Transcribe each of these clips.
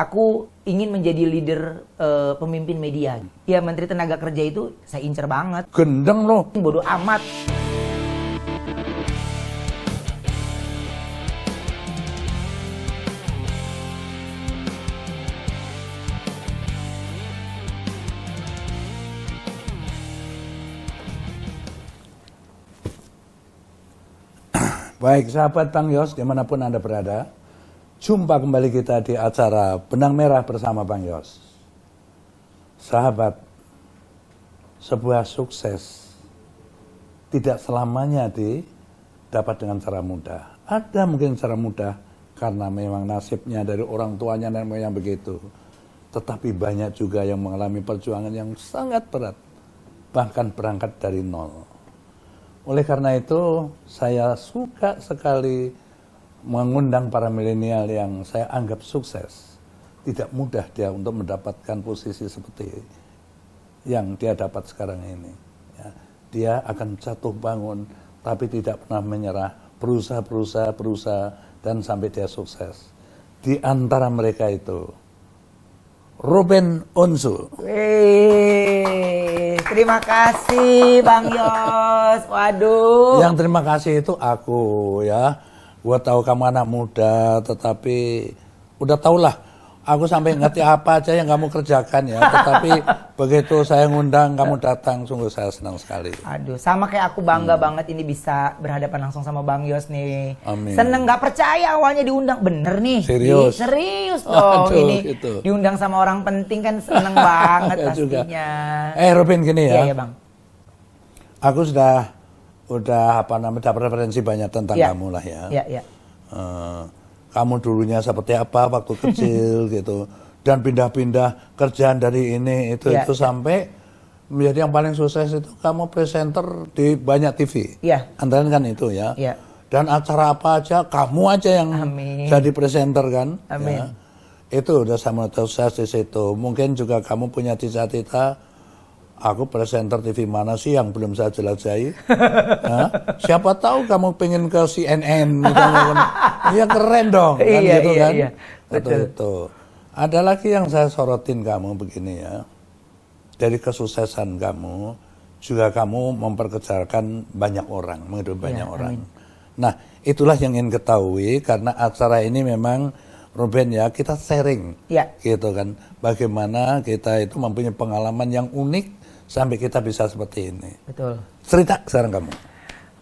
aku ingin menjadi leader pemimpin media. Ya Menteri Tenaga Kerja itu saya incer banget. Gendeng loh. Bodoh amat. Baik sahabat Bang Yos dimanapun Anda berada, jumpa kembali kita di acara Benang Merah bersama Bang Yos. Sahabat, sebuah sukses tidak selamanya didapat dengan cara mudah. Ada mungkin cara mudah karena memang nasibnya dari orang tuanya dan yang begitu. Tetapi banyak juga yang mengalami perjuangan yang sangat berat, bahkan berangkat dari nol. Oleh karena itu, saya suka sekali mengundang para milenial yang saya anggap sukses. Tidak mudah dia untuk mendapatkan posisi seperti yang dia dapat sekarang ini. Ya, dia akan jatuh bangun, tapi tidak pernah menyerah, berusaha, dan sampai dia sukses. Di antara mereka itu, Ruben Onsu. Terima kasih Bang Yos. Waduh. Yang terima kasih itu aku ya. Gua tahu kamu anak muda, tetapi udah tahulah. Aku sampai ngerti apa aja yang kamu kerjakan ya. Tetapi begitu saya ngundang kamu datang, sungguh saya senang sekali. Aduh, sama kayak aku bangga banget ini bisa berhadapan langsung sama Bang Yos nih. Amin. Seneng nggak percaya awalnya diundang, bener nih. Serius? Serius dong. Aduh, ini gitu. diundang sama orang penting kan seneng banget Ya juga. pastinya. Ruben gini ya. Iya Bang. Aku sudah dapat referensi banyak tentang kamu lah ya. Iya. Kamu dulunya seperti apa waktu kecil gitu, dan pindah-pindah kerjaan dari ini itu sampai menjadi yang paling sukses itu kamu presenter di banyak TV. Iya. Antara kan itu ya. Iya. Dan acara apa aja kamu aja yang jadi presenter kan. Amin. Ya. Itu udah sama sukses di situ. Mungkin juga kamu punya cita-cita. Aku presenter TV mana sih yang belum saya jelajahi? Siapa tahu kamu pengen ke CNN misalnya. Iya keren dong, kan gitu kan? Iya. Betul. Itu. Ada lagi yang saya sorotin kamu begini ya. Dari kesuksesan kamu, juga kamu memperkerjakan banyak orang, menghidupi banyak orang. Nah, itulah yang ingin ketahui karena acara ini memang Ruben ya, kita sharing. Gitu kan. Bagaimana kita itu mempunyai pengalaman yang unik sampai kita bisa seperti ini. Betul. Cerita sekarang kamu.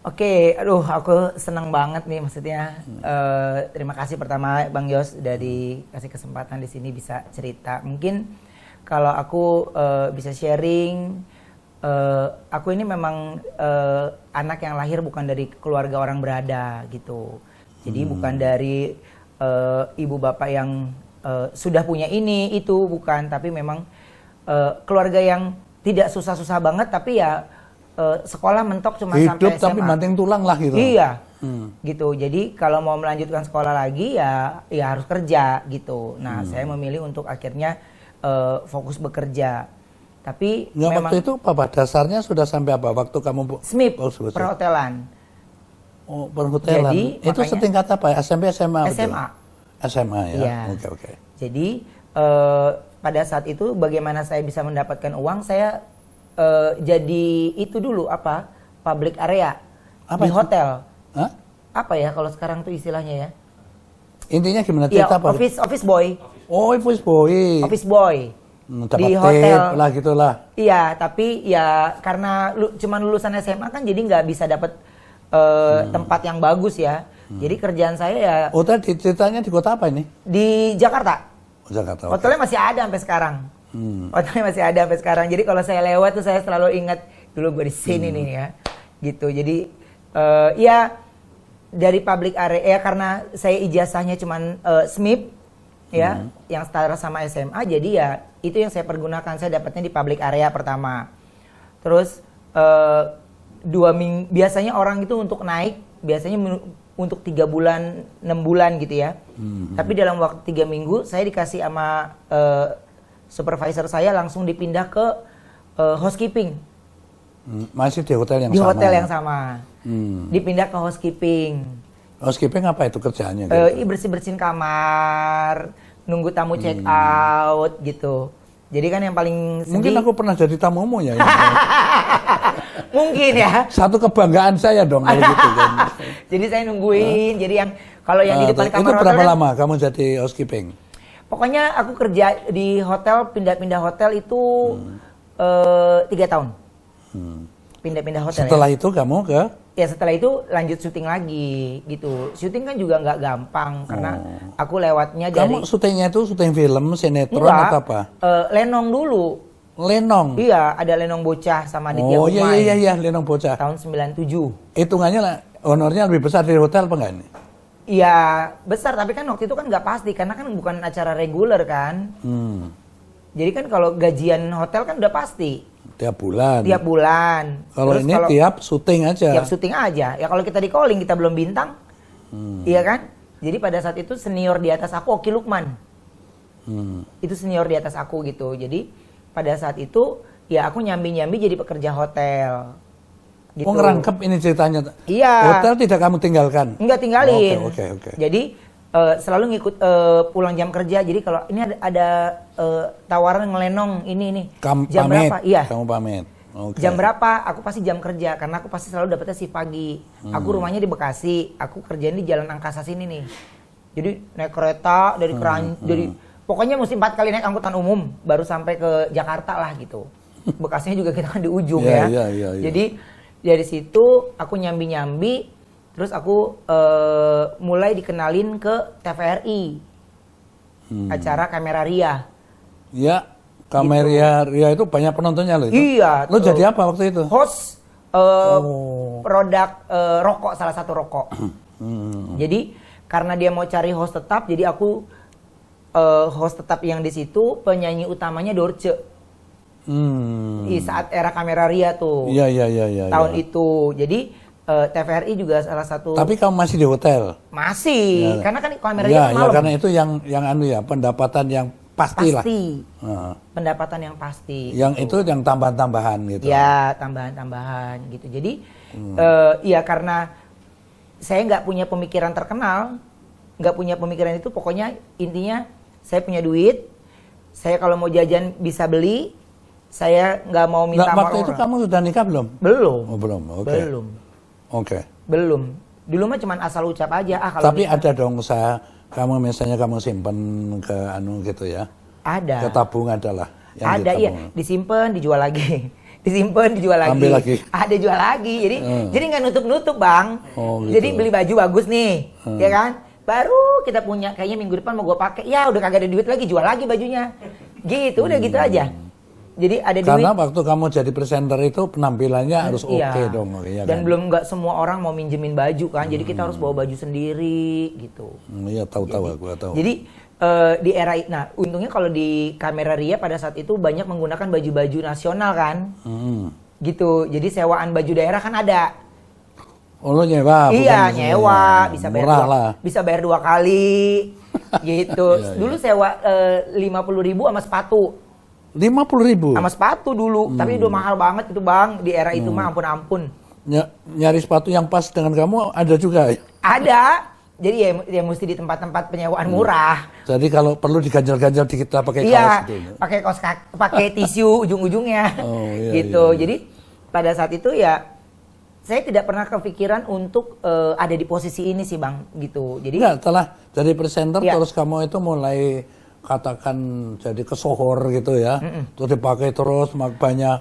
Oke, aduh aku senang banget nih maksudnya. Terima kasih pertama Bang Yos dari kasih kesempatan di sini bisa cerita. Mungkin kalau aku bisa sharing, aku ini memang anak yang lahir bukan dari keluarga orang berada gitu. Jadi bukan dari ibu bapak yang sudah punya ini itu bukan, tapi memang keluarga yang tidak susah-susah banget tapi ya sekolah mentok cuma hidup sampai SMA. Tapi banting tulang lah gitu. Iya. Gitu. Jadi kalau mau melanjutkan sekolah lagi ya harus kerja gitu. Nah, saya memilih untuk akhirnya fokus bekerja. Tapi memang waktu itu apa dasarnya sudah sampai apa waktu kamu SMIP, perhotelan. Oh, perhotelan. Jadi, itu setingkat apa? SMP, SMA? SMA. Betul? SMA ya. Iya. Oke. Jadi pada saat itu bagaimana saya bisa mendapatkan uang, saya jadi itu dulu public area di hotel. Hah? Apa ya kalau sekarang tuh istilahnya ya? Intinya gimana cerita apa? Office boy. Oh, office boy. Office boy. Di hotel lah gitulah. Iya, tapi ya karena cuma lulusan SMA kan jadi nggak bisa dapat tempat yang bagus ya. Jadi kerjaan saya ya. Oh, tadi ceritanya di kota apa ini? Di Jakarta. Jakarta. Hotelnya masih ada sampai sekarang. Hotelnya masih ada sampai sekarang. Jadi kalau saya lewat tuh saya selalu ingat dulu gue di sini nih ya. Gitu. Jadi ya dari public area karena saya ijazahnya cuman SMIP ya, yang setara sama SMA. Jadi ya itu yang saya pergunakan. Saya dapatnya di public area pertama. Terus 2 minggu biasanya orang itu untuk naik biasanya untuk 3 bulan, 6 bulan gitu ya. Tapi dalam waktu 3 minggu saya dikasih sama supervisor saya langsung dipindah ke housekeeping. Masih di hotel yang sama? Di sama? Di hotel yang sama. Dipindah ke housekeeping. Housekeeping apa itu kerjaannya? Bersih-bersihin kamar, nunggu tamu check out gitu. Jadi kan yang paling sedih. Mungkin aku pernah jadi tamumu ya. Mungkin ya. Satu kebanggaan saya dong kalau gitu kan. Jadi saya nungguin. Jadi yang kalau yang di depan kamar itu hotel berapa kan, lama kamu jadi housekeeping? pokoknya aku kerja di hotel, pindah-pindah hotel itu 3 tahun. Pindah-pindah hotel. Setelah itu kamu ke? Ya setelah itu lanjut syuting lagi gitu. Syuting kan juga nggak gampang karena aku lewatnya dari. Kamu syutingnya itu syuting film, sinetron Enggak, atau apa? Lenong dulu. Lenong. Iya, ada Lenong Bocah sama Aditya Oh Umay. iya, Lenong Bocah. Tahun 97. Hitungannya lah, honornya lebih besar dari hotel apa enggak ini? Iya, besar tapi kan waktu itu kan nggak pasti karena kan bukan acara reguler kan. Jadi kan kalau gajian hotel kan udah pasti. Tiap bulan. Tiap bulan. Kalau Terus ini tiap syuting aja. Tiap syuting aja. Ya kalau kita di calling kita belum bintang. Iya kan? Jadi pada saat itu senior di atas aku Oki Lukman. Itu senior di atas aku gitu. Jadi pada saat itu ya aku nyambi-nyambi jadi pekerja hotel. Gitu. Oh ngerangkep ini ceritanya. Iya. Hotel tidak kamu tinggalkan? Enggak tinggalin. Oke. Jadi selalu ngikut pulang jam kerja. Jadi kalau ini ada tawaran ngelenong ini jam pamit. berapa? Iya. Kamu pamit. Okay. Jam berapa? Aku pasti jam kerja karena aku pasti selalu dapetnya shift pagi. Aku rumahnya di Bekasi. Aku kerjain di Jalan Angkasa sini nih. Jadi naik kereta dari dari pokoknya mesti 4 kali naik angkutan umum baru sampai ke Jakarta lah gitu. Bekasinya juga kita kan di ujung ya. Iya. Jadi dari situ aku nyambi-nyambi. Terus aku mulai dikenalin ke TVRI, acara Kamera Ria. Ya, Kamera Ria itu banyak penontonnya loh itu. Iya. Lo jadi apa waktu itu? Host produk rokok, salah satu rokok. Jadi karena dia mau cari host tetap, jadi aku host tetap yang di situ penyanyi utamanya Dorce. Di saat era Kamera Ria tuh. Iya. Tahun itu. Jadi TVRI juga salah satu. Tapi kamu masih di hotel? Masih, karena kan Kamera Ria Iya, malam. karena itu yang anu ya, pendapatan yang pasti lah. Pendapatan yang pasti. Yang itu yang tambahan-tambahan gitu. Ya, tambahan-tambahan gitu. Jadi, ya karena saya nggak punya pemikiran terkenal, nggak punya pemikiran itu, pokoknya intinya saya punya duit, saya kalau mau jajan bisa beli, saya nggak mau minta sama waktu itu orang. kamu sudah nikah belum? Belum. Oh, belum. Oke. Belum. Oke. Belum. Dulu mah cuma asal ucap aja. Kalau Tapi ada dong usaha kamu misalnya kamu simpen ke anu gitu ya? ada. Ke tabung adalah. Ada iya, disimpan, dijual lagi. Disimpan, dijual lagi. Ambil lagi. Ada jual lagi. Jadi nggak nutup-nutup, Bang. Oh, gitu. Jadi beli baju bagus nih, ya kan? Baru kita punya kayaknya minggu depan mau gue pakai. Ya udah kagak ada duit lagi, jual lagi bajunya. Gitu, udah gitu aja. Jadi ada duit. Karena waktu kamu jadi presenter itu penampilannya harus oke dong. Iya, dan kan? belum nggak semua orang mau minjemin baju kan. Jadi kita harus bawa baju sendiri gitu. Iya, tahu aku tahu. Jadi di era, nah untungnya kalau di Kamera Ria pada saat itu banyak menggunakan baju-baju nasional kan. Gitu, jadi sewaan baju daerah kan ada. Oh lo nyewa? Iya nyewa, bisa bayar 2 kali. Gitu. Dulu sewa 50.000 sama sepatu. 50.000? Sama sepatu dulu, tapi udah mahal banget itu Bang. Di era itu mah ampun-ampun. Nyari sepatu yang pas dengan kamu ada juga? Ada. Jadi ya mesti di tempat-tempat penyewaan murah. Jadi kalau perlu diganjal-ganjal dikit lah pakai kaos gitu. Iya, pakai kaos pakai tisu ujung-ujungnya. Gitu. Jadi pada saat itu ya saya tidak pernah kepikiran untuk ada di posisi ini sih Bang, gitu. Jadi enggak, setelah jadi presenter terus kamu itu mulai katakan jadi kesohor gitu ya. Terus dipakai terus banyak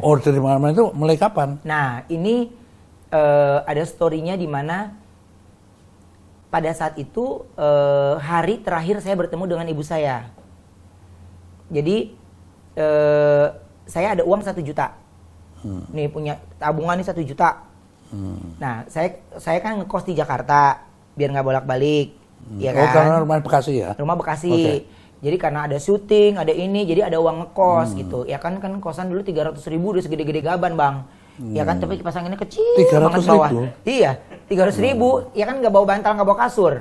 order di mana-mana itu mulai kapan? Nah, ini ada story-nya di mana pada saat itu hari terakhir saya bertemu dengan ibu saya. Jadi saya ada uang 1 juta. Nih punya tabungan nih 1 juta. Nah, saya kan ngekos di Jakarta biar nggak bolak-balik. Ya kan? Oh, karena rumah Bekasi ya? Rumah Bekasi. Okay. Jadi karena ada syuting, ada ini, jadi ada uang ngekos gitu. Ya kan kosan dulu 300.000 udah segede-gede gaban Bang. Ya kan tapi kipasangannya kecil 300.000? banget bawah. Iya, 300.000. Ya kan nggak bawa bantal, nggak bawa kasur.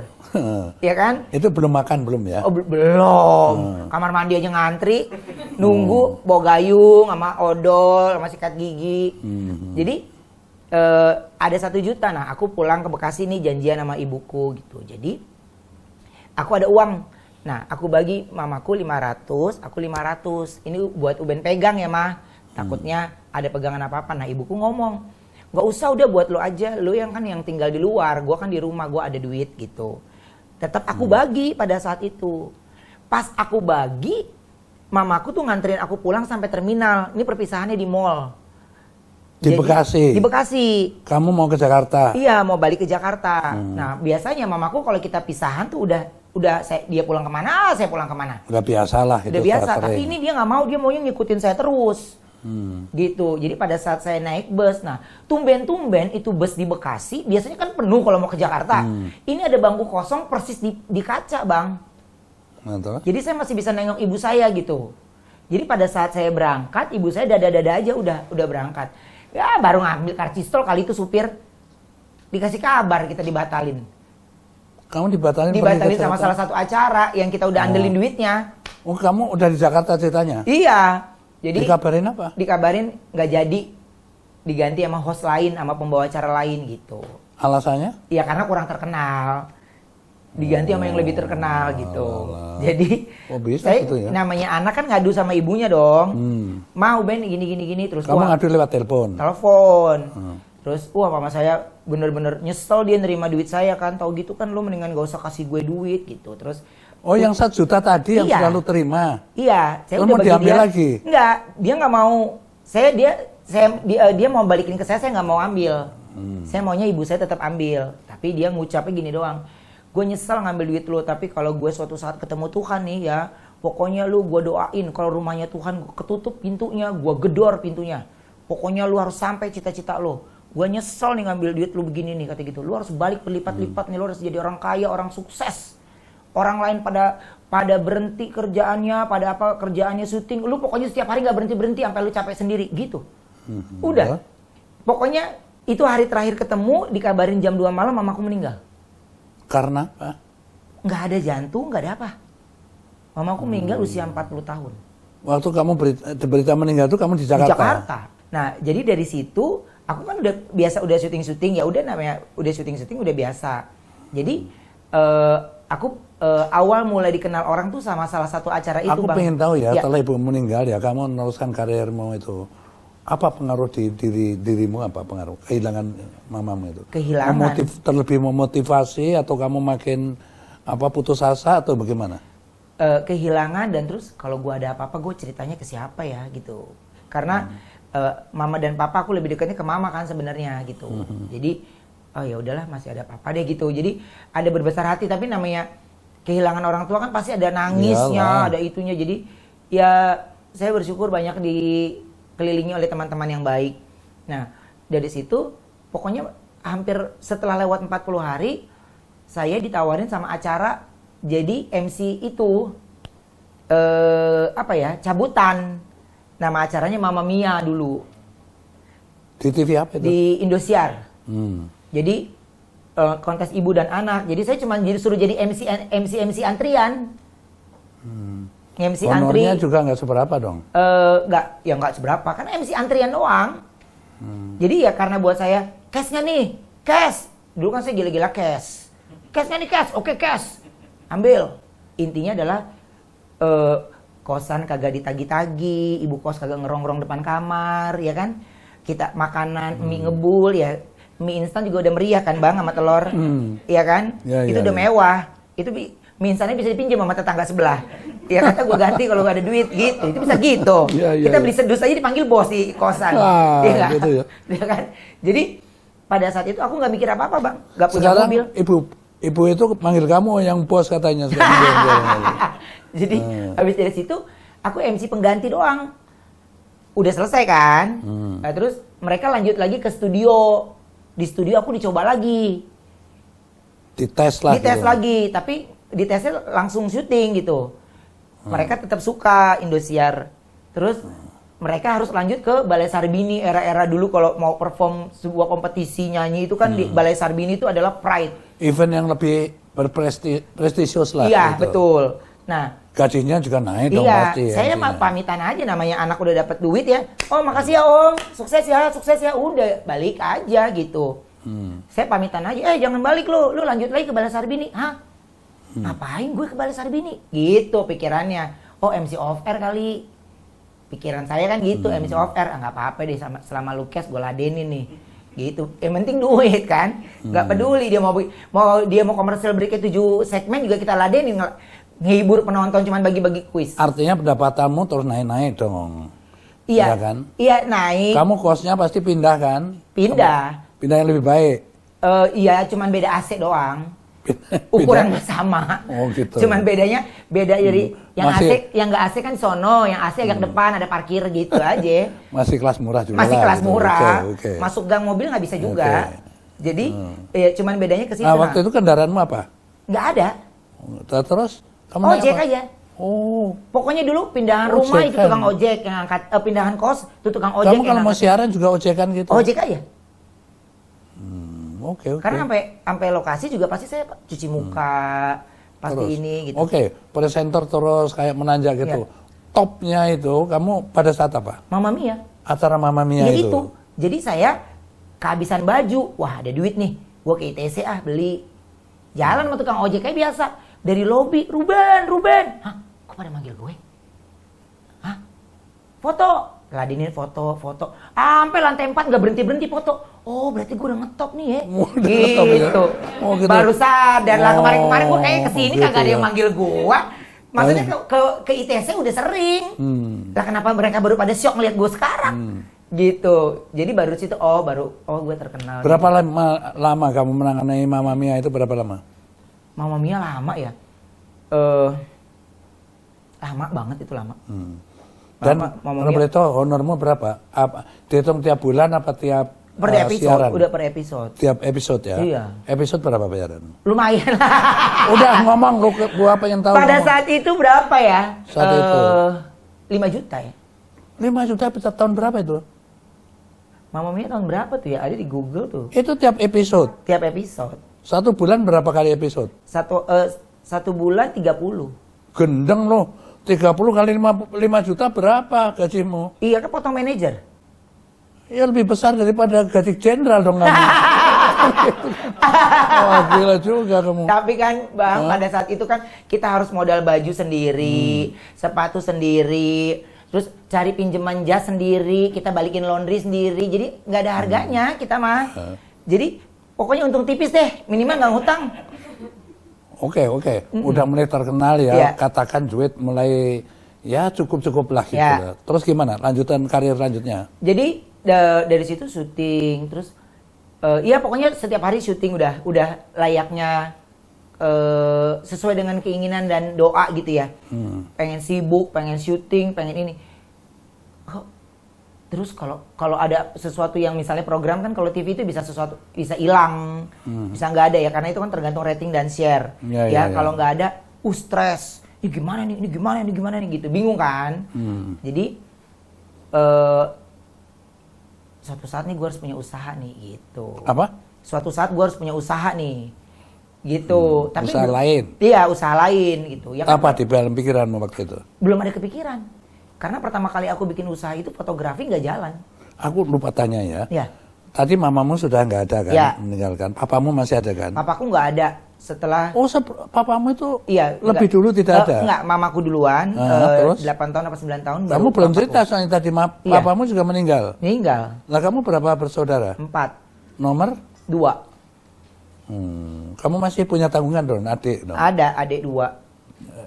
Ya kan? Itu belum makan belum ya? Oh belum. Kamar mandi aja ngantri, nunggu bawa gayung sama odol sama sikat gigi. Jadi ada 1 juta. Nah aku pulang ke Bekasi nih janjian sama ibuku gitu. Jadi aku ada uang. Nah, aku bagi mamaku 500, aku 500. Ini buat Uben pegang ya, Mah. Takutnya ada pegangan apa-apa. Nah, ibuku ngomong, nggak usah, udah buat lo aja. Lo yang kan yang tinggal di luar, gua kan di rumah, gua ada duit gitu. Tetap aku bagi pada saat itu. Pas aku bagi, mamaku tuh nganterin aku pulang sampai terminal. Ini perpisahannya di mall. Di Bekasi? Di Bekasi. Kamu mau ke Jakarta? Iya, mau balik ke Jakarta. Nah, biasanya mamaku kalau kita pisahan tuh udah dia pulang kemana, saya pulang kemana. Udah biasa lah. Udah biasa, tapi ini dia nggak mau, dia maunya ngikutin saya terus. Gitu. Jadi pada saat saya naik bus, nah tumben-tumben itu bus di Bekasi biasanya kan penuh kalau mau ke Jakarta. Ini ada bangku kosong persis di kaca, Bang. Mantap. Jadi saya masih bisa nengok ibu saya gitu. Jadi pada saat saya berangkat, ibu saya dada-dada aja udah berangkat. Ya baru ngambil karcistol kali itu supir. Dikasih kabar kita dibatalin. Kamu dibatalin sama salah satu acara yang kita udah andelin duitnya. Oh, kamu udah di Jakarta ceritanya? Iya. Jadi dikabarin apa? Dikabarin nggak jadi, diganti sama host lain, sama pembawa acara lain gitu. Alasannya? Iya karena kurang terkenal. Diganti sama yang lebih terkenal gitu. Jadi bisa saya gitu ya? Namanya anak kan ngadu sama ibunya dong. Mau Ben gini terus kamu ngadu lewat telepon. Terus mama saya bener-bener nyesel dia nerima duit saya kan. Tahu gitu kan lu mendingan gak usah kasih gue duit gitu. Terus yang 1 juta tadi yang selalu terima. Iya, saya udah mau diambil dia lagi. Enggak, dia nggak mau. Dia mau balikin ke saya nggak mau ambil. Saya maunya ibu saya tetap ambil. Tapi dia ngucapnya gini doang. Gue nyesel ngambil duit lu, tapi kalau gue suatu saat ketemu Tuhan nih ya, pokoknya lu gue doain kalau rumahnya Tuhan gue ketutup pintunya, gue gedor pintunya. Pokoknya lu harus sampai cita-cita lu. Gue nyesel nih ngambil duit lu begini nih, kata gitu. Lu harus balik berlipat-lipat nih, lu harus jadi orang kaya, orang sukses. Orang lain pada berhenti kerjaannya, pada apa kerjaannya syuting. Lu pokoknya setiap hari nggak berhenti sampai lu capek sendiri gitu. Udah. Pokoknya itu hari terakhir ketemu, dikabarin jam 2 malam mamaku meninggal. Karena apa? Nggak ada jantung, nggak ada apa. Mamaku meninggal usia 40 tahun. Waktu kamu berita meninggal itu kamu di Jakarta? Di Jakarta. Nah, jadi dari situ aku kan udah syuting-syuting, ya udah namanya udah syuting-syuting udah biasa. Jadi aku awal mulai dikenal orang tuh sama salah satu acara itu, Bang. Aku pengen tahu ya, setelah ibu meninggal ya, kamu meneruskan karirmu itu. Apa pengaruh di dirimu, apa pengaruh kehilangan mamamu itu? Kehilangan. Terlebih memotivasi atau kamu makin putus asa atau bagaimana? Kehilangan, dan terus kalau gue ada apa-apa gue ceritanya ke siapa ya gitu. Karena mama dan papa aku lebih dekatnya ke mama kan sebenarnya gitu. Jadi ya udahlah masih ada papa deh gitu. Jadi ada berbesar hati, tapi namanya kehilangan orang tua kan pasti ada nangisnya, ada itunya. Jadi ya saya bersyukur banyak dikelilingi oleh teman-teman yang baik. Nah, dari situ pokoknya hampir setelah lewat 40 hari saya ditawarin sama acara jadi MC itu cabutan. Nama acaranya Mamma Mia dulu. Di TV apa itu? Di Indosiar. Jadi kontes ibu dan anak. Jadi saya cuma disuruh jadi MC antrian. MC honornya juga nggak seberapa dong? Nggak seberapa. Kan MC antrian doang. Jadi ya karena buat saya, cash nggak nih? Cash. Dulu kan saya gila-gila cash. Cash nggak nih cash? Oke cash. Ambil. Intinya adalah kosan kagak ditagi-tagi, ibu kos kagak ngerongrong depan kamar, ya kan? Kita makanan mie ngebul ya, mie instan juga udah meriah kan Bang sama telur, ya kan? Itu udah mewah. Itu mie instannya bisa dipinjam sama tetangga sebelah. Ya kata gue ganti kalau gak ada duit gitu. Itu bisa gitu. Kita beli sedus aja dipanggil bos di kosan. Iya gitu ya. Ya kan? Jadi pada saat itu aku nggak mikir apa-apa Bang. Gak punya sekarang mobil. Ibu itu manggil kamu yang bos katanya. Jadi habis dari situ aku MC pengganti doang. Udah selesai kan? Nah, terus mereka lanjut lagi ke studio. Di studio aku dicoba lagi. Dites lagi, tapi ditesnya langsung syuting gitu. Mereka tetap suka Indosiar. Terus mereka harus lanjut ke Balai Sarbini era-era dulu kalau mau perform sebuah kompetisi nyanyi itu kan di Balai Sarbini itu adalah pride. Event yang lebih berprestisius lah. Iya, gitu. Betul. Nah, gajinya juga naik dong pasti. Saya pamitan aja, namanya anak udah dapat duit ya. Oh, makasih ya Om. Sukses ya. Udah, balik aja gitu. Saya pamitan aja. Jangan balik lu lanjut lagi ke Balai Sarbini. Hah? Ngapain gue ke Balai Sarbini? Gitu pikirannya. Oh MC off air kali. Pikiran saya kan gitu, MC off air. Nggak apa-apa deh, selama lu cash gue ladenin nih. Gitu. Yang penting duit kan. Nggak peduli dia mau komersial break 7 segmen juga kita ladenin. Ngehibur penonton cuman bagi-bagi kuis. Artinya pendapatanmu terus naik-naik dong. Iya Ya kan? Iya naik. Kamu kosnya pasti pindah kan? Pindah. Pindah yang lebih baik. Iya cuman beda AC doang. Ukuran sama. Oh gitu. Cuman beda dari yang Masih- AC, yang nggak AC kan sono, yang AC agak depan ada parkir gitu aja. Masih kelas murah juga. Masih lah, kelas gitu. murah. Oke. Masuk gang mobil nggak bisa juga. Jadi ya cuman bedanya ke situ. Nah, waktu itu kendaraanmu apa? Nggak ada. Terus kamu naik Ojek apa? aja. Oh. Pokoknya dulu pindahan Ojek rumah itu kan? tukang ojek yang angkat, pindahan kos itu tukang ojek. Kamu yang kalau mau angkat. siaran juga ojekan gitu? Ojek aja. Oke. Karena sampai lokasi juga pasti saya cuci muka, pasti Terus? ini gitu. Oke, presenter terus kayak menanjak gitu. Topnya itu kamu pada saat apa? Mama Mia. Acara Mamma Mia Ya itu. itu. Jadi saya kehabisan baju. Wah ada duit nih. Gue ke ITC beli. Jalan sama tukang ojek kayak biasa. Dari lobi, Ruben. Hah? Kok pada manggil gue? Hah? Foto. Ladenin foto. Sampai lantai 4 gak berhenti foto. Oh berarti gue udah ngetop nih ya. Udah ngetop ya? Gitu. Oh, gitu. Baru sadar lah kemarin gue kayak kesini gitu kagak ada yang ya. manggil gue. Maksudnya ke ITC udah sering. Lah kenapa mereka baru pada syok ngeliat gue sekarang? Gitu. Jadi baru situ gue terkenal. Berapa lama kamu menangani Mamma Mia itu berapa lama? Mamma Mia lama ya. Lama banget itu lama. Dan Mamma kalau Mia boleh tahu honormu berapa? Dihitung tiap bulan apa tiap per episode, siaran? udah per episode. Tiap episode ya? Iya. Episode berapa bayaran? Lumayan lah. Udah ngomong, gua pengen tahu. Pada ngomong. saat itu berapa ya? Saat itu. 5 juta ya. 5 juta tahun berapa itu? Mamma Mia tahun berapa tuh ya? Ada di Google tuh. Itu tiap episode. Tiap episode. Satu bulan berapa kali episode? Satu bulan 30. Gendeng loh. 30 kali 5 juta berapa gajimu? Iya kan potong manajer. Ya lebih besar daripada gaji jenderal dong kamu. Wah gila juga kamu. Tapi kan Bang, pada saat itu kan kita harus modal baju sendiri, sepatu sendiri, terus cari pinjaman jas sendiri, kita balikin laundry sendiri. Jadi nggak ada harganya kita mah. Jadi pokoknya untung tipis deh, minimal nggak ngutang. Oke. Udah mulai terkenal ya. Iya. Katakan duit mulai ya cukup lah gitu. Iya. Terus gimana lanjutan karir lanjutnya? Jadi dari situ syuting, terus iya pokoknya setiap hari syuting udah layaknya sesuai dengan keinginan dan doa gitu ya. Pengen sibuk, pengen syuting, pengen ini. Terus kalau ada sesuatu yang misalnya program kan kalau TV itu bisa hilang, bisa nggak ada ya karena itu kan tergantung rating dan share. Ya. Kalau nggak ada, stres. Ini gimana nih gitu, bingung kan. Jadi suatu saat nih gue harus punya usaha nih gitu. Apa? Suatu saat gue harus punya usaha nih gitu. Tapi usaha lain? Iya usaha lain gitu. Ya kan, Apa di dalam pikiranmu waktu itu? belum ada kepikiran. Karena pertama kali aku bikin usaha itu fotografi nggak jalan. Aku lupa tanya ya. Ya. Tadi mamamu sudah nggak ada kan, Ya. meninggalkan. Papamu masih ada kan? Papaku nggak ada setelah. Oh, papamu itu Iya. lebih dulu tidak ada? Enggak, mamaku duluan. Terus? 8 tahun apa 9 tahun. Kamu baru belum papaku. cerita soalnya tadi Iya. papamu juga meninggal. Meninggal. Lah kamu berapa bersaudara? 4. Nomor? 2. Kamu masih punya tanggungan dong, adik dong? Ada adik 2.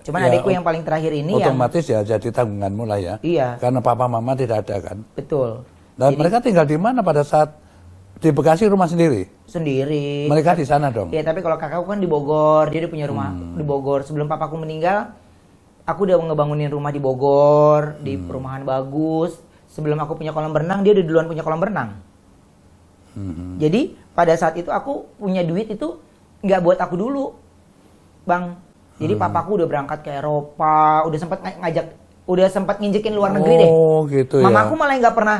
Cuman Ya, adikku yang paling terakhir ini yang. otomatis ya jadi tanggunganmu lah ya. Iya. Karena papa mama tidak ada kan. Betul. Dan mereka tinggal di mana pada saat di Bekasi rumah sendiri? Sendiri. Mereka di sana dong. Iya, tapi kalau kakakku kan di Bogor, dia udah punya rumah di Bogor. Sebelum papaku meninggal, aku udah ngebangunin rumah di Bogor, di perumahan bagus. Sebelum aku punya kolam berenang, dia udah duluan punya kolam berenang. Jadi pada saat itu aku punya duit itu nggak buat aku dulu, Bang. Jadi papaku udah berangkat ke Eropa, udah sempat nginjekin luar negeri deh. Oh gitu ya. Mamaku malah nggak pernah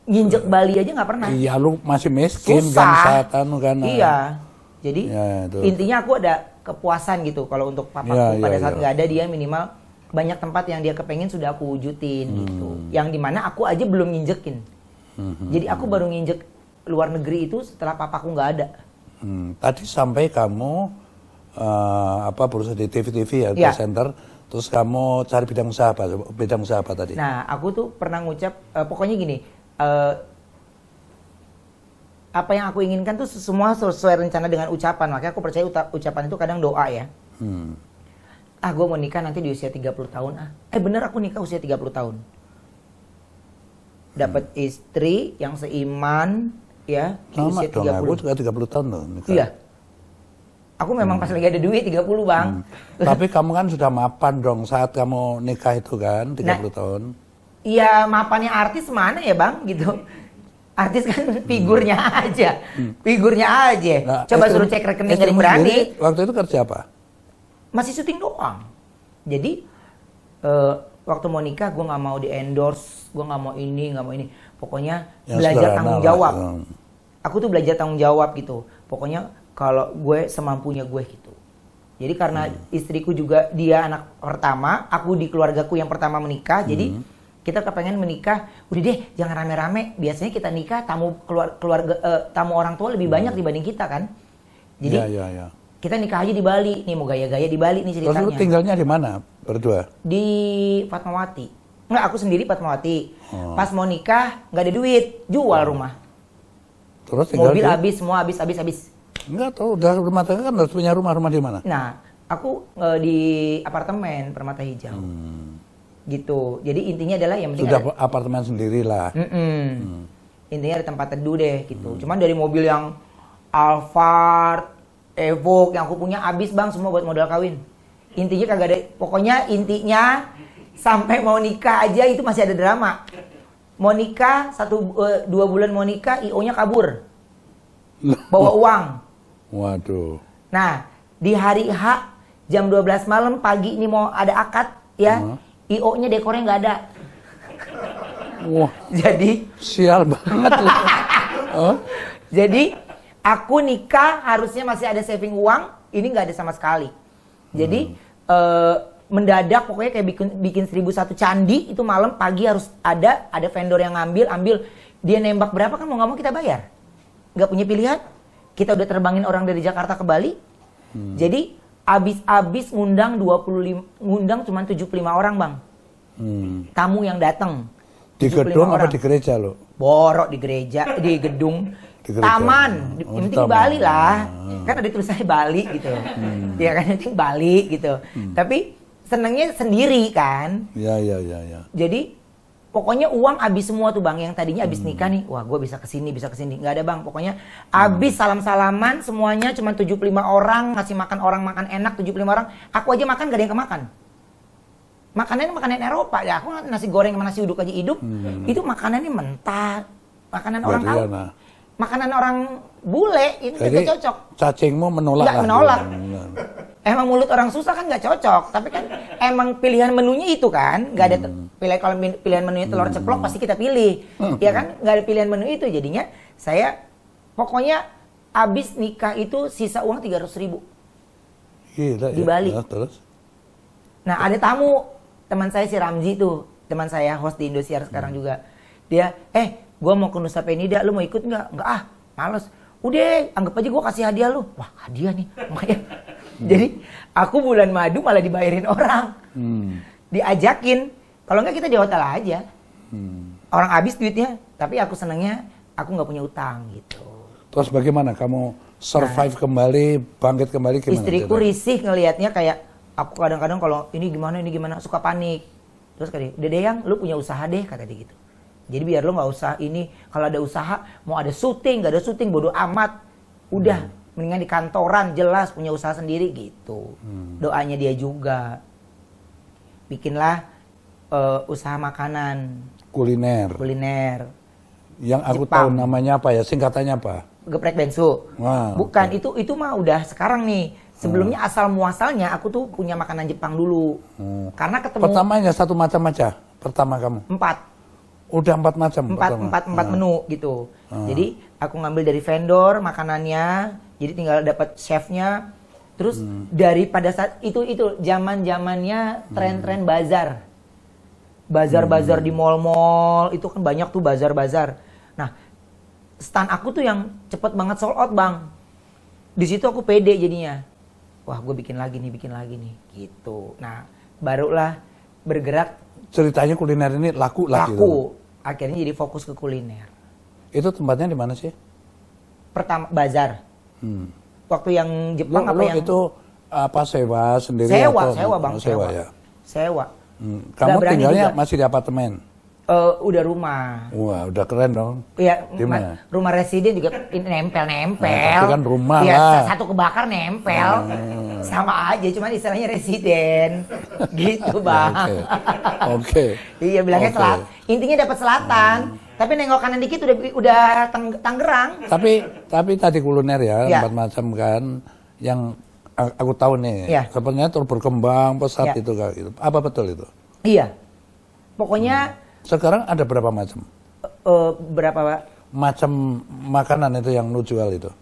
nginjek Bali aja nggak pernah. Iya, lu masih miskin Susah. kan kan. Iya. Jadi Ya, itu. intinya aku ada kepuasan gitu kalau untuk papaku Ya, pada ya, saat ya. nggak ada dia minimal banyak tempat yang dia kepengen sudah aku wujudin gitu. Yang dimana aku aja belum nginjekin. Jadi aku baru nginjek luar negeri itu setelah papaku nggak ada. Tadi sampai kamu berusaha di TV-TV ya, Iya. presenter. Terus kamu cari bidang usaha apa? Bidang usaha apa tadi? Nah, aku tuh pernah ngucap, pokoknya gini, apa yang aku inginkan tuh semua sesuai rencana dengan ucapan. Makanya aku percaya ucapan itu kadang doa ya. Gue mau nikah nanti di usia 30 tahun. Bener aku nikah usia 30 tahun. Dapat istri yang seiman ya di Sama usia dong, 30. aku juga 30 tahun loh nikah. Iya. Aku memang pas lagi ada duit 30, Bang. Tapi kamu kan sudah mapan dong saat kamu nikah itu kan, 30 tahun. Iya, mapannya artis mana ya, Bang, gitu. Artis kan figurnya aja. Figurnya aja. Nah, Coba suruh cek rekening dari istrimu berani. sendiri waktu itu kerja apa? Masih syuting doang. Jadi waktu mau nikah gue nggak mau di endorse, gue nggak mau ini, nggak mau ini. Pokoknya Yang belajar sederhana tanggung lah, jawab. ya. Aku tuh belajar tanggung jawab gitu. Pokoknya kalau gue semampunya gue gitu. Jadi karena istriku juga dia anak pertama, aku di keluargaku yang pertama menikah, jadi kita kepengen menikah, udah deh jangan rame-rame. Biasanya kita nikah tamu keluarga tamu orang tua lebih banyak dibanding kita kan. Jadi Ya. kita nikah aja di Bali, nih mau gaya-gaya di Bali nih Terus ceritanya. lu tinggalnya di mana berdua? Di Fatmawati. Enggak, aku sendiri Fatmawati. Pas mau nikah nggak ada duit, jual rumah. Terus tinggal Mobil di... habis, semua habis. Enggak tahu, udah rumah tangga kan harus punya rumah di mana? Nah, aku di apartemen Permata Hijau. Gitu. Jadi intinya adalah yang penting Sudah ada, apartemen sendiri lah. intinya ada tempat teduh deh gitu. Cuman dari mobil yang Alphard, Evoque yang aku punya habis, Bang, semua buat modal kawin. Intinya kagak ada, pokoknya intinya sampai mau nikah aja itu masih ada drama. Mau nikah 2 bulan mau nikah, IO-nya kabur. Bawa uang. Waduh. Nah, di hari H jam 12 malam pagi ini mau ada akad ya. IO-nya dekornya nggak ada. Wah, Jadi sial banget lu. Oh? Jadi aku nikah harusnya masih ada saving uang, ini nggak ada sama sekali. Jadi mendadak pokoknya kayak bikin 1001 candi itu malam pagi harus ada vendor yang ambil dia nembak berapa kan mau nggak mau kita bayar. Nggak punya pilihan. Kita udah terbangin orang dari Jakarta ke Bali. Jadi abis ngundang cuma 75 orang, Bang. Tamu yang datang. Di 75 gedung apa orang. di gereja lo? Borok di gereja, di gedung, Di gereja. taman, Oh, yang di penting di taman. Bali lah. Kan ada tulisannya Bali gitu. Ya kan, yang penting Bali gitu. Tapi senengnya sendiri kan. Ya. Jadi pokoknya uang habis semua tuh, Bang. Yang tadinya habis nikah nih, wah gue bisa kesini. Nggak ada, Bang. Pokoknya habis salam-salaman semuanya cuma 75 orang. Ngasih makan orang makan enak 75 orang. Aku aja makan gak ada yang kemakan. Makanannya makanan Eropa ya, aku nasi goreng sama nasi uduk aja hidup, itu makanannya mentah, makanan orang tahu, Adriana. makanan orang bule itu gak cocok. Cacingmu menolak Nggak lah. menolak. Iya. Emang mulut orang susah kan nggak cocok, tapi kan emang pilihan menunya itu kan, nggak ada kalau pilihan menunya telur ceplok pasti kita pilih, ya kan, nggak ada pilihan menu itu, jadinya saya pokoknya abis nikah itu sisa uang 300.000 Gila, di ya. Bali. Nah, terus? Nah ada tamu, teman saya si Ramzi tuh, teman saya host di Indosiar sekarang juga. Dia, gue mau ke Nusa Penida, lu mau ikut nggak? Nggak males. Udah, anggap aja gue kasih hadiah lu. Wah hadiah nih, makanya. Jadi aku bulan madu malah dibayarin orang. Diajakin, kalau nggak kita di hotel aja. Orang habis duitnya, tapi aku senengnya aku nggak punya utang gitu. Terus bagaimana kamu survive kembali, bangkit kembali gimana? Istriku risih ngelihatnya kayak aku kadang-kadang kalau ini gimana suka panik. Terus kata dia, Dede yang lu punya usaha deh kata dia gitu. Jadi biar lu nggak usah ini, kalau ada usaha mau ada syuting, nggak ada syuting bodo amat. Udah mendingan di kantoran jelas punya usaha sendiri gitu. Doanya dia juga. Bikinlah usaha makanan, kuliner. Yang aku Jepang. tahu namanya apa ya, singkatannya apa? Geprek bensu. Wah, Bukan, itu mah udah sekarang nih. Sebelumnya asal muasalnya aku tuh punya makanan Jepang dulu. Karena ketemu Pertamanya satu macam aja, pertama kamu? 4 Udah 4 macam pertama? empat menu gitu. Jadi aku ngambil dari vendor makanannya, jadi tinggal dapat chefnya. Terus daripada saat itu zaman-zamannya tren-tren bazar. Bazar-bazar di mall-mall, itu kan banyak tuh bazar-bazar. Nah, stand aku tuh yang cepet banget sold out, Bang. Di situ aku pede jadinya. wah gue bikin lagi nih gitu. Nah barulah bergerak. Ceritanya kuliner ini laku gitu. Akhirnya jadi fokus ke kuliner. Itu tempatnya di mana sih? Pertama bazar. Waktu yang Jepang Lo yang itu apa sewa sendiri sewa bang, ya. Sewa. Kamu tinggalnya juga. Masih di apartemen? Udah rumah. Wah, udah keren dong. Iya, rumah residen juga nempel. Tapi kan rumah ya, lah. Satu kebakar nempel. Sama aja, cuman istilahnya residen. Gitu, Bang. Oke. Iya, bilangnya selatan. Intinya dapat selatan. Tapi nengok kanan dikit udah Tangerang. Tapi tadi kuliner ya, 4 macam kan yang aku tahu nih. Sebenarnya terus berkembang pesat itu kayak gitu. Apa betul itu? Iya. Pokoknya sekarang ada berapa macam? Berapa, Pak? Macam makanan itu yang lu jual itu?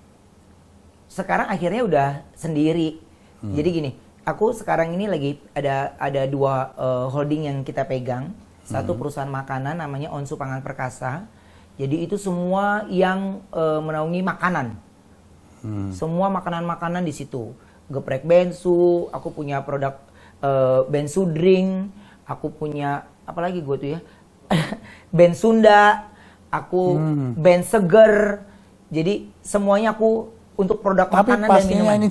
Sekarang akhirnya udah sendiri. Jadi gini, aku sekarang ini lagi ada 2 holding yang kita pegang. Satu perusahaan makanan namanya Onsu Pangan Perkasa. Jadi itu semua yang menaungi makanan. Semua makanan-makanan di situ. Geprek bensu, aku punya produk bensu drink, aku punya apa lagi gue tuh ya? Ben Sunda, aku ben seger. Jadi semuanya aku untuk produk makanan dan minuman. Tapi pastinya ini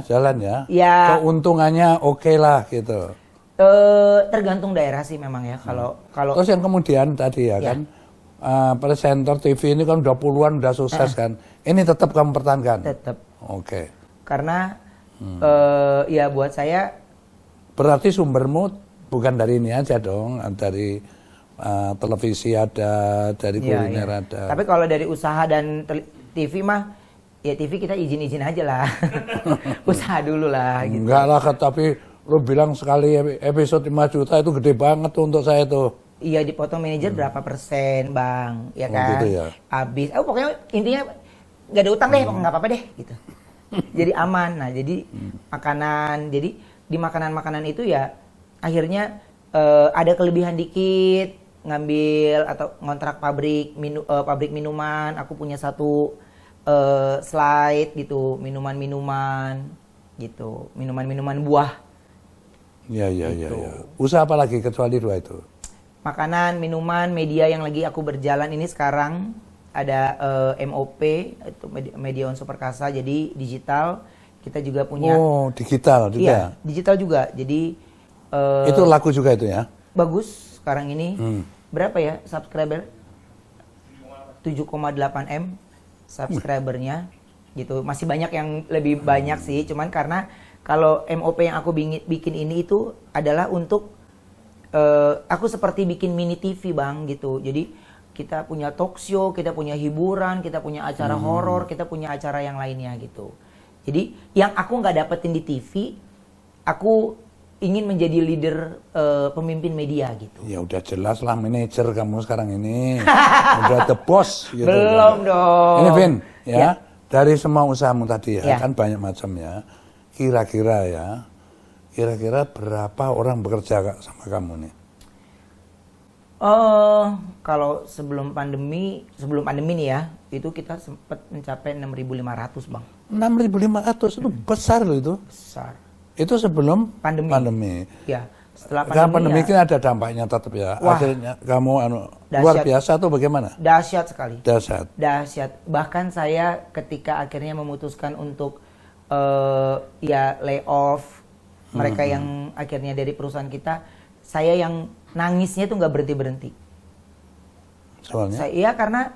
jalan ya. Ya. Keuntungannya oke lah gitu. Tergantung daerah sih memang ya. Kalau terus yang kemudian tadi ya kan presenter TV ini kan udah puluhan udah sukses kan. Ini tetap kamu pertahankan. Tetap. Oke. Karena ya buat saya berarti sumbermu bukan dari ini aja dong, dari televisi ada, dari kuliner ada. Tapi kalau dari usaha dan TV mah, ya TV kita izin aja lah. Usaha dulu lah. Gitu. Enggak lah, tapi lu bilang sekali episode 5 juta itu gede banget tuh untuk saya tuh. Iya, dipotong manajer berapa persen, Bang? Ya kan? Gitu ya. Habis, pokoknya intinya nggak ada utang deh, nggak apa-apa deh, gitu. Jadi aman. Nah, jadi makanan, jadi di makanan-makanan itu ya akhirnya ada kelebihan dikit. Ngambil atau ngontrak pabrik minuman, aku punya 1 slide gitu, minuman-minuman gitu, minuman-minuman buah. Iya. Usaha apa lagi kecuali 2 itu? Makanan, minuman, media yang lagi aku berjalan ini sekarang ada MOP, itu Media Onsu Perkasa, jadi digital. Kita juga punya. Oh, digital juga. Iya, digital juga. Jadi itu laku juga itu ya? Bagus sekarang ini. Berapa ya subscriber? 7,8 M subscribernya gitu. Masih banyak yang lebih banyak sih, cuman karena kalau MOP yang aku bikin ini itu adalah untuk aku seperti bikin mini TV, Bang, gitu. Jadi kita punya talk show, kita punya hiburan, kita punya acara horor, kita punya acara yang lainnya gitu. Jadi yang aku nggak dapetin di TV, aku ingin menjadi leader pemimpin media gitu. Ya udah jelas lah manajer kamu sekarang ini. Udah the boss gitu. Belum kan. Dong. Ini Vin, ya. Dari semua usahamu tadi ya, kan banyak macam ya. Kira-kira berapa orang bekerja sama kamu nih? Kalau sebelum pandemi nih ya, itu kita sempat mencapai 6.500, Bang. 6.500 itu besar loh itu. Besar. Itu sebelum pandemi. Ya, setelah pandemi kan ada dampaknya tetap ya. Wah, akhirnya kamu luar biasa tuh bagaimana? Dahsyat sekali. Dahsyat. Bahkan saya ketika akhirnya memutuskan untuk lay off mereka yang akhirnya dari perusahaan kita, saya yang nangisnya tuh nggak berhenti. Soalnya? Karena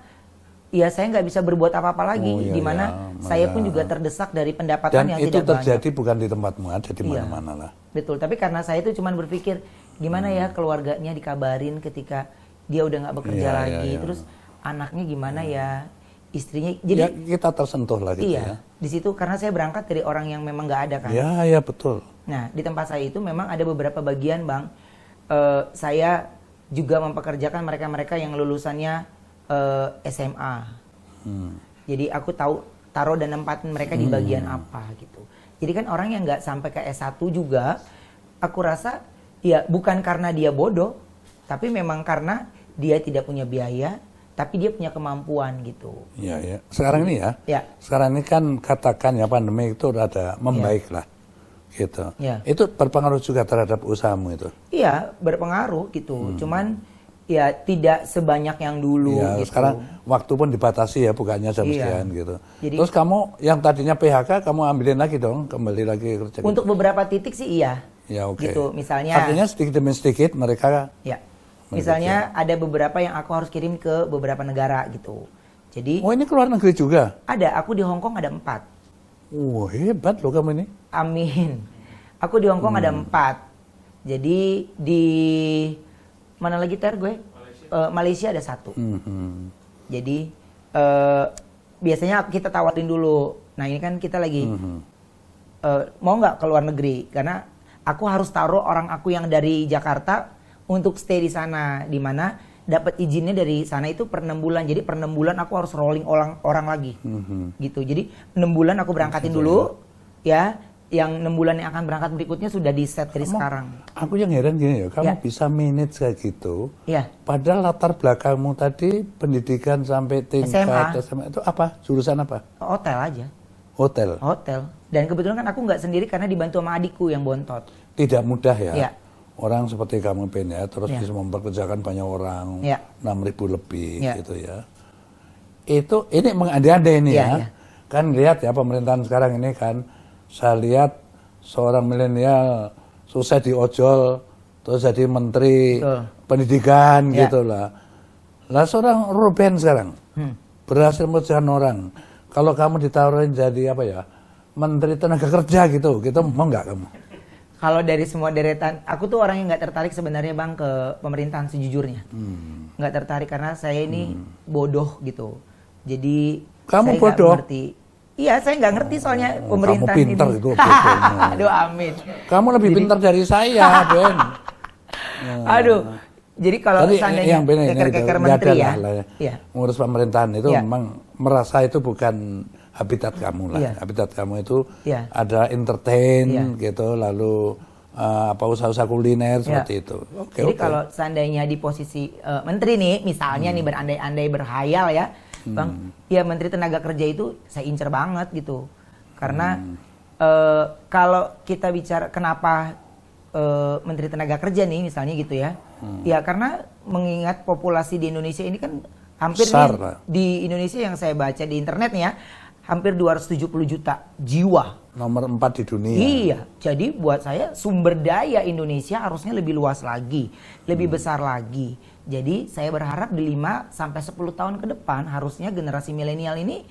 saya nggak bisa berbuat apa-apa lagi, dimana saya pun juga terdesak dari pendapatan yang tidak banyak. Dan itu terjadi bukan di tempatmu, ada di mana-mana lah. Betul, tapi karena saya itu cuma berpikir, gimana ya keluarganya dikabarin ketika dia udah nggak bekerja lagi, terus anaknya gimana ya, istrinya. Jadi kita tersentuh lah gitu ya. Di situ karena saya berangkat dari orang yang memang nggak ada kan. Iya, betul. Nah, di tempat saya itu memang ada beberapa bagian, Bang. Saya juga mempekerjakan mereka-mereka yang lulusannya SMA. Jadi aku taruh dan nempatin mereka di bagian apa gitu. Jadi kan orang yang nggak sampai ke S1 juga, aku rasa ya bukan karena dia bodoh, tapi memang karena dia tidak punya biaya, tapi dia punya kemampuan gitu. Iya. Sekarang ini ya. Sekarang ini kan katakan ya pandemi itu ada membaik lah. gitu. Ya. Itu berpengaruh juga terhadap usahamu itu. Iya, berpengaruh gitu. Cuman ya tidak sebanyak yang dulu Ya, gitu. sekarang waktu pun dibatasi ya, bukannya jam Iya. sekian gitu. Jadi- Terus kamu yang tadinya PHK kamu ambilin lagi dong, kembali lagi kerja. Untuk beberapa titik sih iya. Ya, oke. Gitu, misalnya Artinya sedikit demi sedikit mereka ya. Misalnya ada beberapa yang aku harus kirim ke beberapa negara gitu. Jadi oh ini keluar negeri juga. ada, aku di Hong Kong ada 4. Hebat loh kamu ini. Amin. Aku di Hong Kong ada 4. Jadi di mana lagi Ter gue? Malaysia ada 1. Mhm. Jadi biasanya kita tawarin dulu. Nah ini kan kita lagi mau nggak ke luar negeri? Karena aku harus taruh orang aku yang dari Jakarta untuk stay di sana, di mana dapat izinnya dari sana itu per 6 bulan. Jadi per 6 bulan aku harus rolling orang lagi, gitu. Jadi 6 bulan aku berangkatin dulu, ya. Yang 6 bulan yang akan berangkat berikutnya sudah di set dari sekarang. Aku yang heran gini ya, kamu Ya. bisa manage kayak gitu. Ya. Padahal latar belakangmu tadi pendidikan sampai tingkat SMA itu apa? Jurusan apa? Hotel aja. Hotel. Hotel. Dan kebetulan kan aku nggak sendiri karena dibantu sama adikku yang bontot. Tidak mudah ya. Ya. Orang seperti kamu Ben ya, terus Ya. bisa memperkerjakan banyak orang, Ya. 6.000 lebih Ya. gitu ya. Itu ini mengandai-andai ini Ya, ya. ya. Kan lihat ya pemerintahan sekarang ini kan, saya lihat seorang milenial sukses di ojol, terus jadi menteri Betul. pendidikan Ya. gitu lah. Lah seorang Ruben sekarang berhasil mengerjakan orang. Kalau kamu ditawarin jadi apa ya, menteri tenaga kerja gitu mau nggak kamu? Kalau dari semua deretan, aku tuh orang yang nggak tertarik sebenarnya Bang ke pemerintahan sejujurnya. Nggak tertarik karena saya ini bodoh gitu. Jadi Kamu saya nggak bodoh? ngerti. Iya, saya nggak ngerti soalnya Oh, pemerintahan kamu pinter ini. itu bodohnya. Aduh, amin. Kamu lebih pintar dari saya, Ben. Aduh. Jadi kalau Tadi seandainya yang Ben ini keker-keker itu, menteri nggak ya. ada lah Iya. Mengurus pemerintahan itu Iya. memang merasa itu bukan habitat kamu lah. Iya. Habitat kamu itu Iya. ada entertain Iya. gitu, lalu apa usaha-usaha kuliner seperti itu. Oke, Jadi oke. kalau seandainya di posisi menteri nih, misalnya nih berandai-andai berhayal ya, Bang, ya menteri tenaga kerja itu saya incer banget gitu. Karena kalau kita bicara kenapa menteri tenaga kerja nih misalnya gitu ya, ya karena mengingat populasi di Indonesia ini kan hampir Besar, nih, Pak. di Indonesia yang saya baca di internet nih ya, hampir 270 juta jiwa. Nomor 4 di dunia. Iya, jadi buat saya sumber daya Indonesia harusnya lebih luas lagi, lebih besar lagi. Jadi saya berharap di 5 sampai 10 tahun ke depan harusnya generasi milenial ini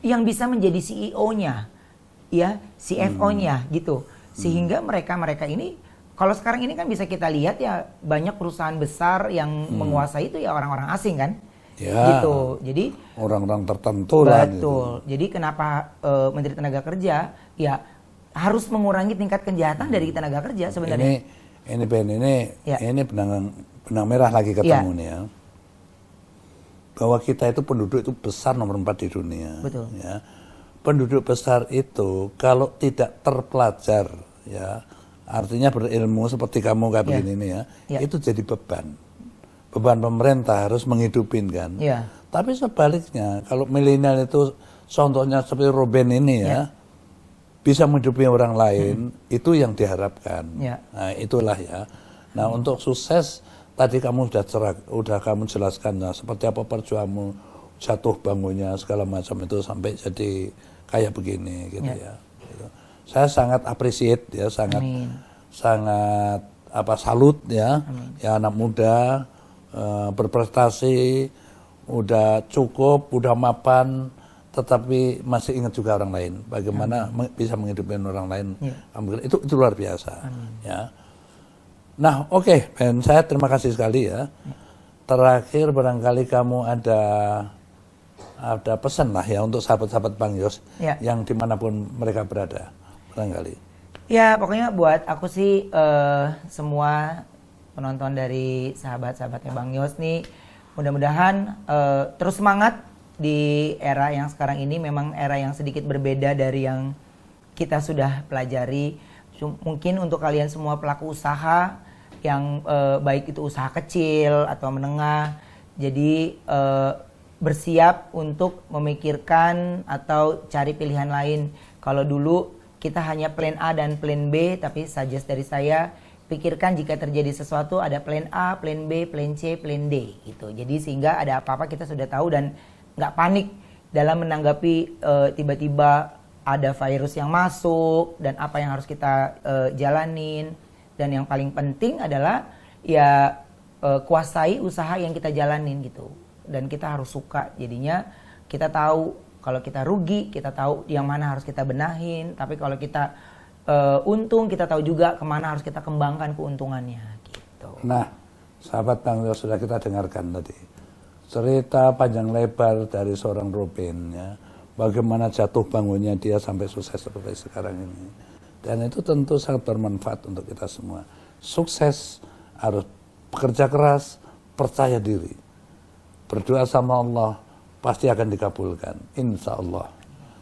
yang bisa menjadi CEO-nya, ya, CFO-nya gitu. Sehingga mereka ini kalau sekarang ini kan bisa kita lihat ya banyak perusahaan besar yang menguasai itu ya orang-orang asing kan. Ya. Gitu. Jadi Orang-orang tertentu lah. Gitu. betul. Jadi kenapa Menteri Tenaga Kerja ya harus mengurangi tingkat kejahatan dari tenaga kerja sebenarnya. Ini Ben Ya. ini benang merah lagi ketemu nih ya. Bahwa kita itu penduduk itu besar nomor 4 di dunia. Betul. Ya. Penduduk besar itu kalau tidak terpelajar ya, artinya berilmu seperti kamu kayak begini nih ya, Ya. itu jadi beban. Beban pemerintah harus menghidupin kan. Ya. Tapi sebaliknya kalau milenial itu contohnya seperti Ruben ini ya, bisa menghidupi orang lain, itu yang diharapkan. Ya. Nah, itulah ya. Nah, untuk sukses tadi kamu udah kamu jelaskan ya, seperti apa perjuanganmu jatuh bangunnya segala macam itu sampai jadi kayak begini gitu ya. Gitu. Saya sangat appreciate ya, sangat salut ya. Ya anak muda berprestasi, udah cukup, udah mapan, tetapi masih ingat juga orang lain. Bagaimana bisa menghidupi orang lain? Itu luar biasa. Ya. Nah, oke, Ben, saya terima kasih sekali ya. Terakhir barangkali kamu ada pesan lah ya untuk sahabat-sahabat Bang Yos yang dimanapun mereka berada, barangkali. Ya, pokoknya buat aku sih semua penonton dari sahabat-sahabatnya Bang Yos nih, mudah-mudahan terus semangat di era yang sekarang ini. Memang era yang sedikit berbeda dari yang kita sudah pelajari. Mungkin untuk kalian semua pelaku usaha yang baik itu usaha kecil atau menengah, jadi bersiap untuk memikirkan atau cari pilihan lain. Kalau dulu kita hanya plan A dan plan B, tapi suggest dari saya, pikirkan jika terjadi sesuatu ada plan A, plan B, plan C, plan D gitu. Jadi sehingga ada apa-apa kita sudah tahu dan nggak panik dalam menanggapi tiba-tiba ada virus yang masuk dan apa yang harus kita jalanin. Dan yang paling penting adalah ya kuasai usaha yang kita jalanin gitu. Dan kita harus suka, jadinya kita tahu kalau kita rugi, kita tahu yang mana harus kita benahin. Tapi kalau kita untung, kita tahu juga kemana harus kita kembangkan keuntungannya gitu. Nah, sahabat Bang Yos, sudah kita dengarkan tadi cerita panjang lebar dari seorang Ruben ya, bagaimana jatuh bangunnya dia sampai sukses seperti sekarang ini. Dan itu tentu sangat bermanfaat untuk kita semua. Sukses harus bekerja keras, percaya diri, berdoa sama Allah, pasti akan dikabulkan, insya Allah.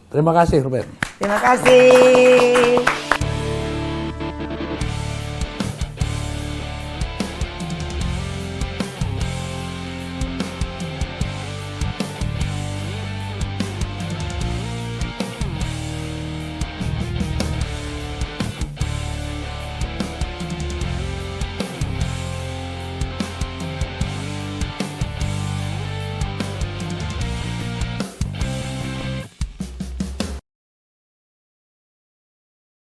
Terima kasih Ruben. Terima kasih.